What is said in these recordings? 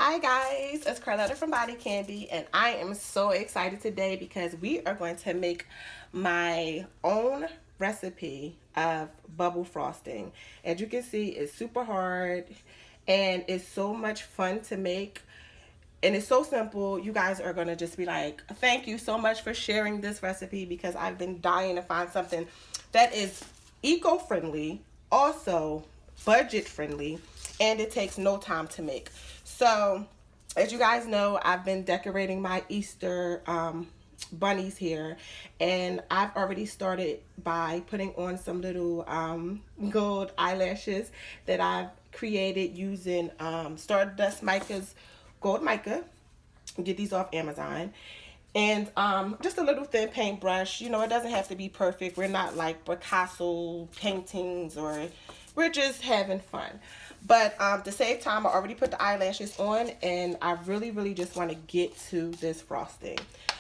Hi guys, it's Carlotta from Body Candy, and I am so excited today because we are going to make my own recipe of bubble frosting. As you can see, it's super hard and it's so much fun to make. And it's so simple. You guys are going to just be like, thank you so much for sharing this recipe because I've been dying to find something that is eco-friendly, also budget-friendly, and it takes no time to make. So, as you guys know, I've been decorating my Easter bunnies here, and I've already started by putting on some little gold eyelashes that I've created using Stardust Mica's gold mica. Get these off Amazon. And just a little thin paintbrush. You know, it doesn't have to be perfect. We're not like Picasso paintings, or we're just having fun. But to save time, I already put the eyelashes on, and I really just want to get to this frosting.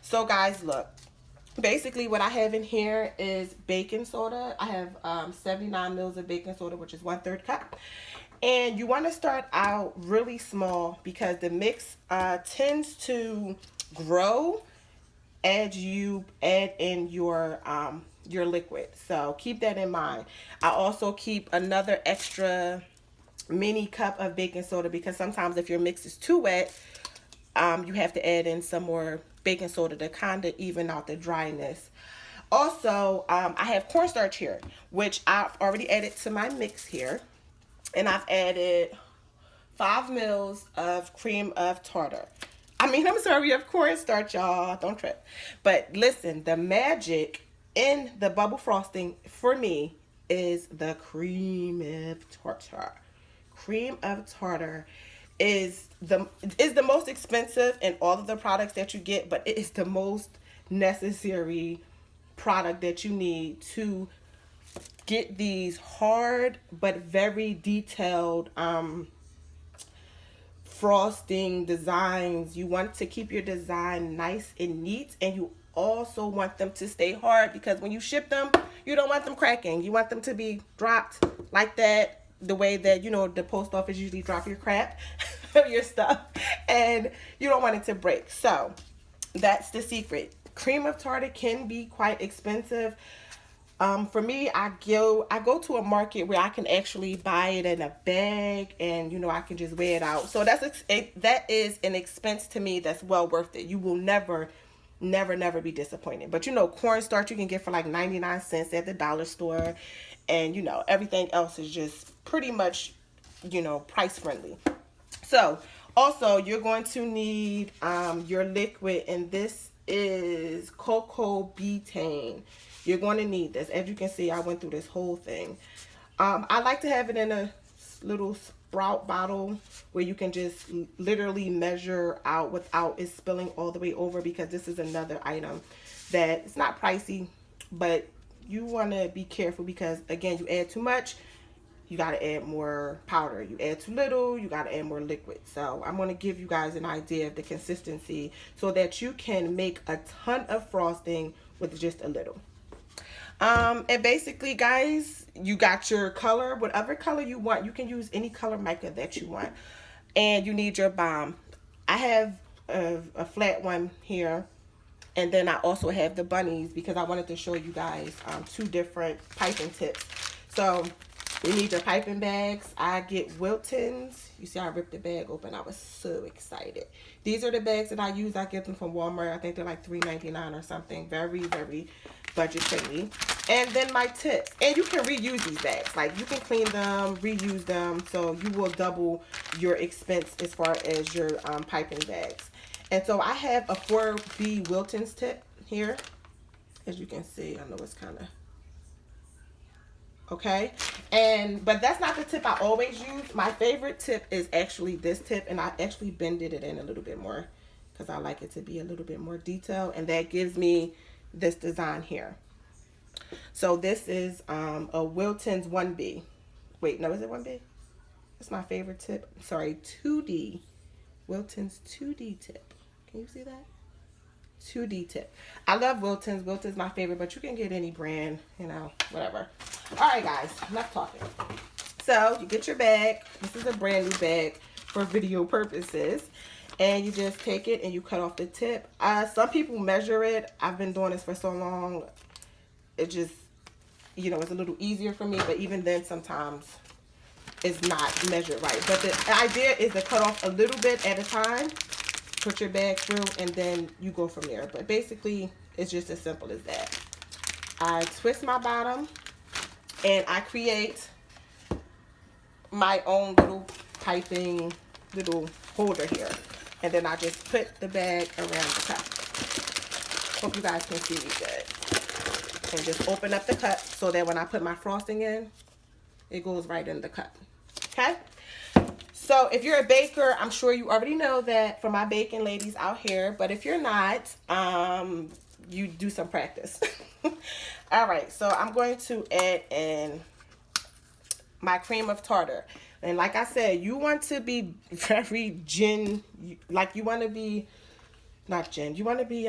So guys, look. Basically, what I have in here is baking soda. I have 79 mils of baking soda, which is 1/3 cup. And you want to start out really small because the mix tends to grow as you add in your liquid. So keep that in mind. I also keep another extra mini cup of baking soda because sometimes if your mix is too wet, you have to add in some more baking soda to kind of even out the dryness. Also, I have cornstarch here, which I've already added to my mix here. And I've added 5 mils of cream of tartar. I'm sorry, of cornstarch, y'all. Don't trip. But listen, the magic in the bubble frosting for me is the cream of tartar. Cream of tartar is the most expensive in all of the products that you get, but it is the most necessary product that you need to get these hard but very detailed frosting designs. You want to keep your design nice and neat, and you also want them to stay hard because when you ship them, you don't want them cracking. You want them to be dropped like that, the way that, you know, the post office usually drop your crap, your stuff, and you don't want it to break. So that's the secret. Cream of tartar can be quite expensive. For me, I go to a market where I can actually buy it in a bag, and you know I can just weigh it out. So that is an expense to me that's well worth it. You will never be disappointed. But you know, cornstarch you can get for like 99 cents at the dollar store, and you know everything else is just pretty much, you know, price friendly. So also you're going to need your liquid, and this is cocoa betaine. You're going to need this. As you can see, I went through this whole thing. I like to have it in a little sprout bottle where you can just literally measure out without it spilling all the way over, because this is another item that it's not pricey, but you want to be careful because, again, you add too much, you got to add more powder. You add too little, you got to add more liquid. So I'm going to give you guys an idea of the consistency so that you can make a ton of frosting with just a little. And basically, guys, you got your color, whatever color you want. You can use any color mica that you want. And you need your balm. I have a flat one here. And then I also have the bunnies because I wanted to show you guys two different piping tips. So you need your piping bags. I get Wilton's. You see I ripped the bag open. I was so excited. These are the bags that I use. I get them from Walmart. I think they're like $3.99 or something. Very budget friendly. And then my tips. And you can reuse these bags. Like you can clean them, reuse them. So you will double your expense as far as your piping bags. And so I have a 4B Wilton's tip here. As you can see, I know it's kind of okay, but that's not the tip I always use. My favorite tip is actually this tip, and I actually bended it in a little bit more because I like it to be a little bit more detailed, and that gives me this design here. So this is a Wilton's 1B. Wait, no, is it 1B? That's my favorite tip. Sorry, 2D. Wilton's 2D tip. Can you see that? 2D tip. I love Wilton's. Wilton's my favorite, but you can get any brand, you know, whatever. All right, guys, enough talking. So you get your bag. This is a brand new bag. for video purposes. And you just take it and you cut off the tip. Some people measure it. I've been doing this for so long. It just, you know, it's a little easier for me. But even then, sometimes it's not measured right. But the idea is to cut off a little bit at a time. Put your bag through and then you go from there. But basically, it's just as simple as that. I twist my bottom and I create my own little piping little holder here. And then I just put the bag around the cup. Hope you guys can see me good. And just open up the cup so that when I put my frosting in, it goes right in the cup. Okay? So if you're a baker, I'm sure you already know that, for my baking ladies out here. But if you're not, you do some practice. All right, so I'm going to add in my cream of tartar. And like I said, you want to be very like you want to be, not you want to be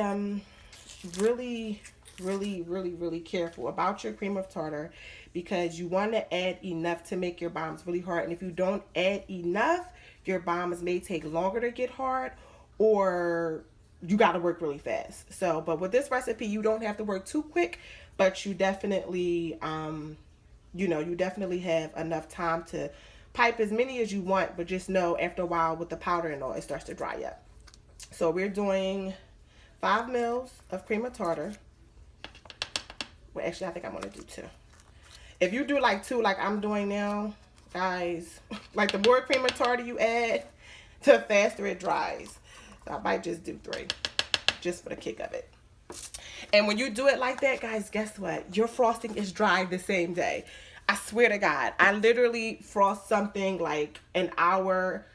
really careful about your cream of tartar, because you want to add enough to make your bombs really hard. And if you don't add enough, your bombs may take longer to get hard, or you got to work really fast. So, but with this recipe, you don't have to work too quick, but you definitely, you know, you definitely have enough time to pipe as many as you want, but just know after a while with the powder and all, it starts to dry up. So we're doing 5 mils of cream of tartar. Well, actually, I think I'm going to do 2. If you do like 2, like I'm doing now, guys, like the more cream of tartar you add, the faster it dries. So I might just do 3, just for the kick of it. And when you do it like that, guys, guess what? Your frosting is dry the same day. I swear to God, I literally frost something like an hour,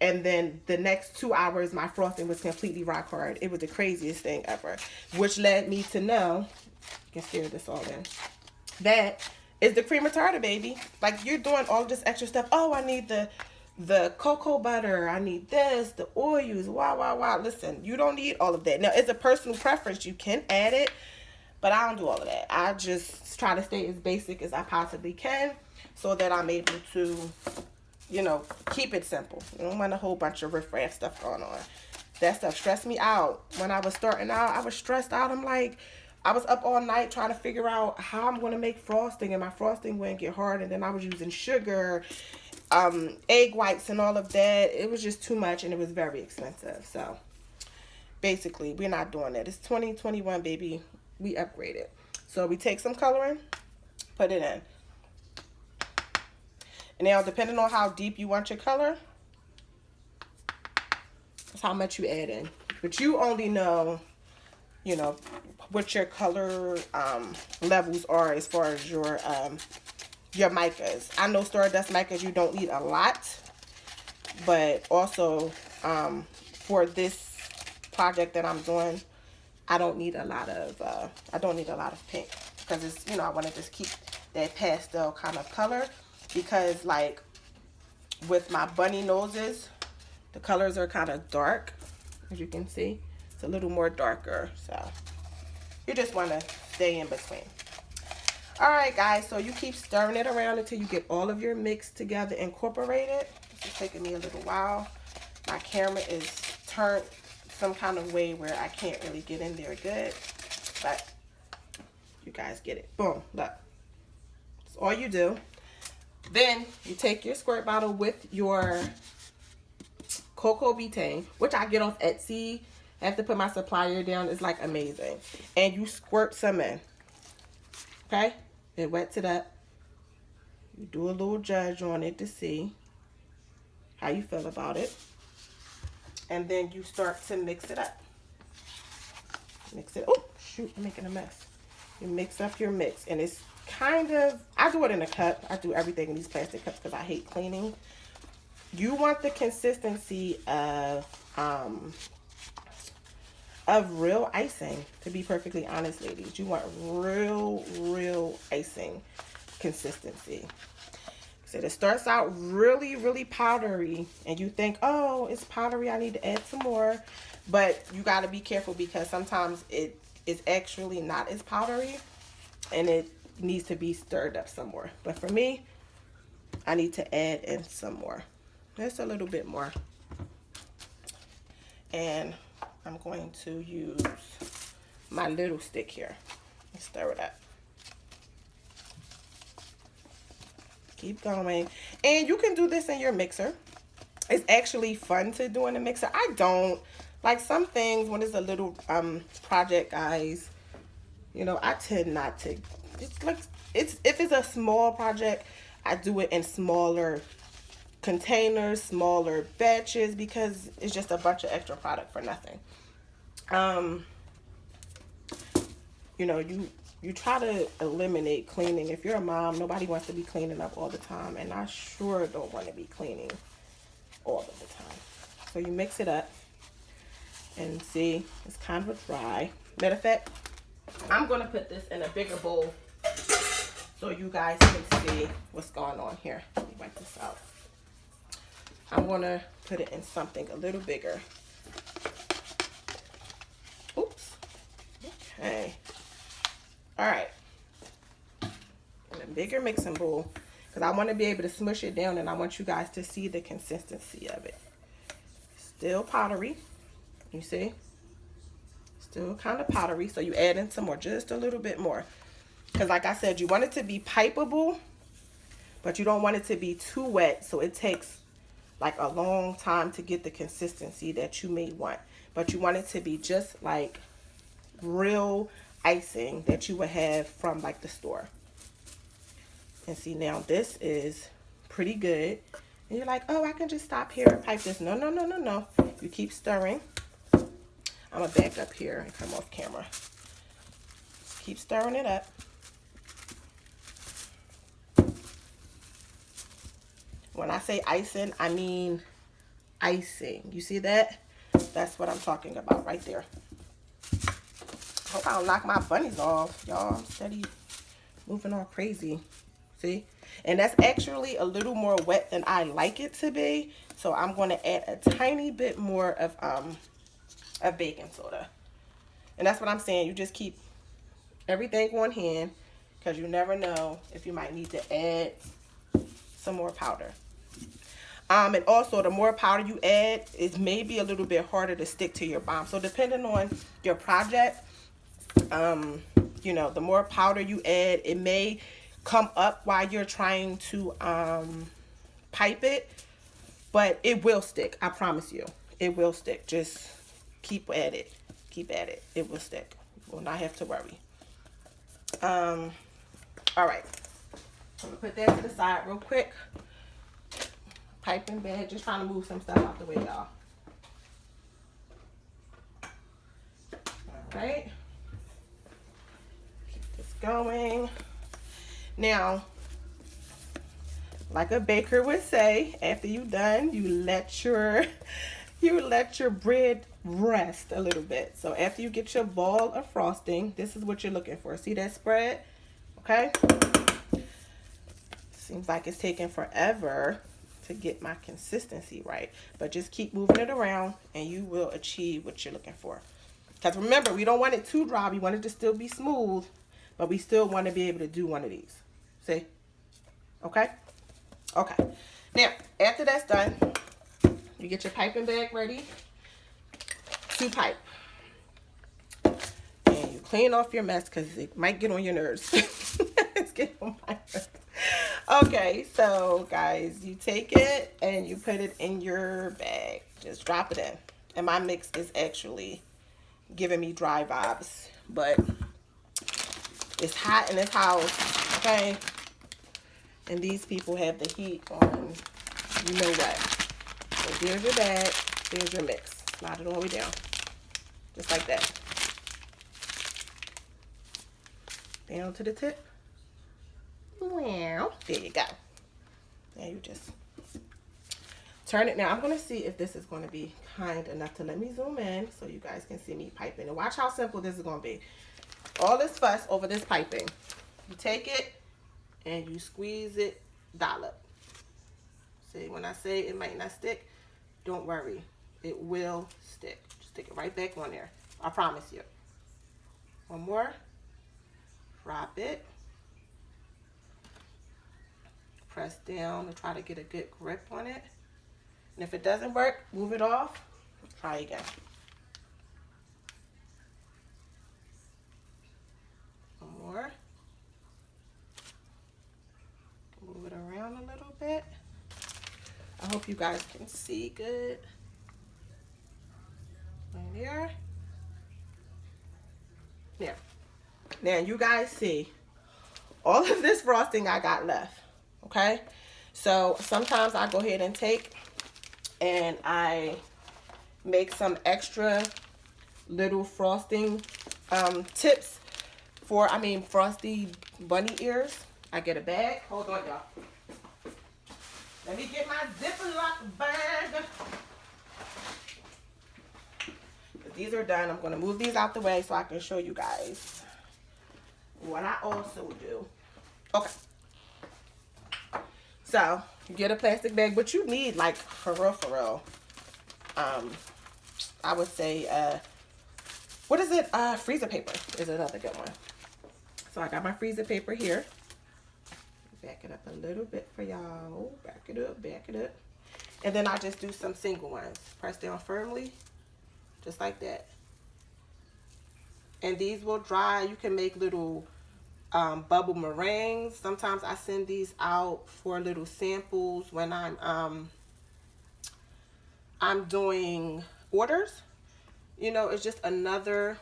and then the next 2 hours, my frosting was completely rock hard. It was the craziest thing ever, which led me to know, you can stir this all in, that is the cream of tartar, baby. Like, you're doing all this extra stuff. Oh, I need the cocoa butter. I need this, the oils. Wow. Listen, you don't need all of that. Now, it's a personal preference. You can add it, but I don't do all of that. I just try to stay as basic as I possibly can so that I'm able to, you know, keep it simple. You don't want a whole bunch of riffraff stuff going on. That stuff stressed me out. When I was starting out, I was stressed out. I'm like, I was up all night trying to figure out how I'm going to make frosting, and my frosting wouldn't get hard, and then I was using sugar, egg whites, and all of that. It was just too much, and it was very expensive. So basically, we're not doing that. It's 2021, baby. We upgraded. So we take some coloring, put it in. And now, depending on how deep you want your color, that's how much you add in. But you only know, you know, what your color levels are as far as your micas. I know Stardust micas, you don't need a lot, but also for this project that I'm doing, I don't need a lot of pink, because it's, you know, I want to just keep that pastel kind of color, because like with my bunny noses, the colors are kind of dark, as you can see. It's a little more darker, so you just want to stay in between. All right, guys, so you keep stirring it around until you get all of your mix together incorporated. This is taking me a little while. My camera is turned some kind of way where I can't really get in there good, but you guys get it. Boom, look. That's all you do. Then you take your squirt bottle with your cocoa betaine, which I get off Etsy. I have to put my supplier down. It's like amazing. And you squirt some in. Okay? It wets it up. You do a little judge on it to see how you feel about it. And then you start to mix it up. Mix it. Oh, shoot, I'm making a mess. You mix up your mix. And it's kind of, I do it in a cup. I do everything in these plastic cups because I hate cleaning. You want the consistency of real icing, to be perfectly honest, ladies. You want real icing consistency. So it starts out really powdery, and you think, oh, it's powdery, I need to add some more. But you got to be careful, because sometimes it is actually not as powdery, and it needs to be stirred up some more. But for me, I need to add in some more. Just a little bit more. And I'm going to use my little stick here and stir it up. Keep going. And you can do this in your mixer. It's actually fun to do in a mixer. I don't like some things when it's a little project, guys. You know, I tend not to. It's like if it's a small project, I do it in smaller containers, smaller batches, because it's just a bunch of extra product for nothing. You know, you try to eliminate cleaning. If you're a mom, nobody wants to be cleaning up all the time, and I sure don't want to be cleaning all of the time. So you mix it up and see, it's kind of dry. Matter of fact, I'm going to put this in a bigger bowl so you guys can see what's going on here. Let me wipe this out. I'm going to put it in something a little bigger. Oops. Okay. All right. In a bigger mixing bowl, because I want to be able to smush it down, and I want you guys to see the consistency of it. Still powdery. You see? Still kind of powdery. So you add in some more, just a little bit more. Because like I said, you want it to be pipeable, but you don't want it to be too wet, so it takes like a long time to get the consistency that you may want. But you want it to be just like real icing that you would have from like the store. And see, now this is pretty good. And you're like, oh, I can just stop here and pipe this. No, no, no, no, no. You keep stirring. I'm gonna back up here and come off camera. Just keep stirring it up. When I say icing, I mean icing. You see that? That's what I'm talking about right there. Hope I don't knock my bunnies off, y'all. I'm steady moving all crazy. See? And that's actually a little more wet than I like it to be. So I'm going to add a tiny bit more of baking soda. And that's what I'm saying. You just keep everything on hand, because you never know if you might need to add some more powder. And also, the more powder you add, it may be a little bit harder to stick to your bomb. So depending on your project, you know, the more powder you add, it may come up while you're trying to pipe it, but it will stick. I promise you, it will stick. Just keep at it. Keep at it. It will stick. You will not have to worry. All right. I'm gonna put that to the side real quick. Piping bag, just trying to move some stuff out the way, y'all. All right. Keep this going. Now, like a baker would say, after you're done, you let your bread rest a little bit. So after you get your ball of frosting, this is what you're looking for. See that spread? Okay. Seems like it's taking forever to get my consistency right, but just keep moving it around and you will achieve what you're looking for. Because remember, we don't want it too dry. We want it to still be smooth, but we still want to be able to do one of these. See? Okay? Okay. Now, after that's done, you get your piping bag ready to pipe. And you clean off your mess, because it might get on your nerves. It's getting on my nerves. Okay, so guys, you take it and you put it in your bag. Just drop it in. And my mix is actually giving me dry vibes, but it's hot in this house, okay? And these people have the heat on, you know what. So there's your bag, there's your mix. Slide it all the way down, just like that. Down to the tip. Wow, there you go. Now you just turn it. Now I'm going to see if this is going to be kind enough to let me zoom in so you guys can see me piping. And watch how simple this is going to be. All this fuss over this piping. You take it and you squeeze it, dollop. See, when I say it might not stick, don't worry. It will stick. Just stick it right back on there. I promise you. One more. Drop it. Press down and try to get a good grip on it. And if it doesn't work, move it off. Try again. One more. Move it around a little bit. I hope you guys can see good. Right there. There. Now you guys see all of this frosting I got left. Okay? So sometimes I go ahead and take and I make some extra little frosting tips for, frosty bunny ears. I get a bag. Hold on, y'all. Let me get my Ziploc bag. These are done. I'm going to move these out the way so I can show you guys what I also do. Okay. So, you get a plastic bag, but you need, like, for real, I would say, what is it? Freezer paper is another good one. So, I got my freezer paper here. Back it up a little bit for y'all. Back it up, back it up. And then I just do some single ones. Press down firmly, just like that. And these will dry. You can make little bubble meringues. Sometimes I send these out for little samples when I'm doing orders. You know, it's just another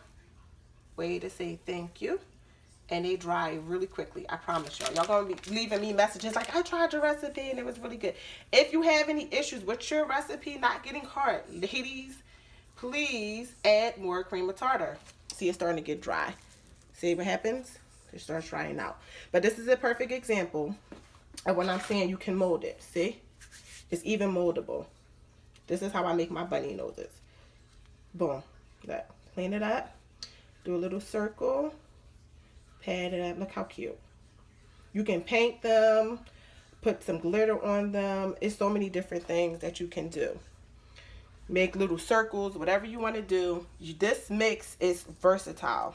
way to say thank you. And they dry really quickly. I promise y'all. Y'all gonna be leaving me messages like, I tried your recipe and it was really good. If you have any issues with your recipe not getting hard, ladies, please add more cream of tartar. See, it's starting to get dry. See what happens? It starts drying out. But this is a perfect example of when I'm saying you can mold it. See? It's even moldable. This is how I make my bunny noses. Boom. Look. Clean it up. Do a little circle. Pad it up. Look how cute. You can paint them. Put some glitter on them. It's so many different things that you can do. Make little circles. Whatever you want to do. This mix is versatile.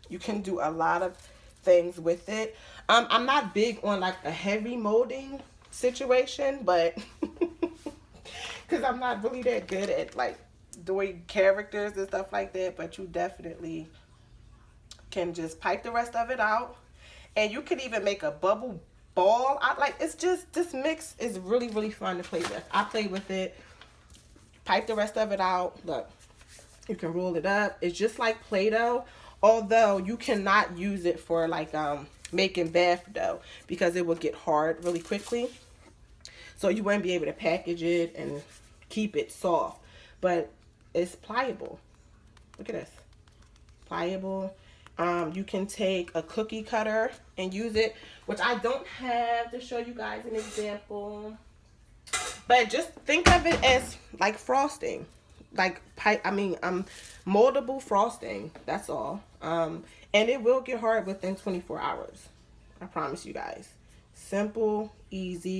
You can do a lot of things with it. I'm not big on like a heavy molding situation, but because I'm not really that good at like doing characters and stuff like that, but you definitely can just pipe the rest of it out. And you can even make a bubble ball. It's just, this mix is really, really fun to play with. I play with it, pipe the rest of it out. Look, you can roll it up. It's just like Play-Doh. Although you cannot use it for like making bath dough because it will get hard really quickly. So you won't be able to package it and keep it soft. But it's pliable. Look at this. Pliable. You can take a cookie cutter and use it, which I don't have to show you guys an example. But just think of it as like frosting. Like moldable frosting. That's all. And it will get hard within 24 hours. I promise you guys. Simple, easy.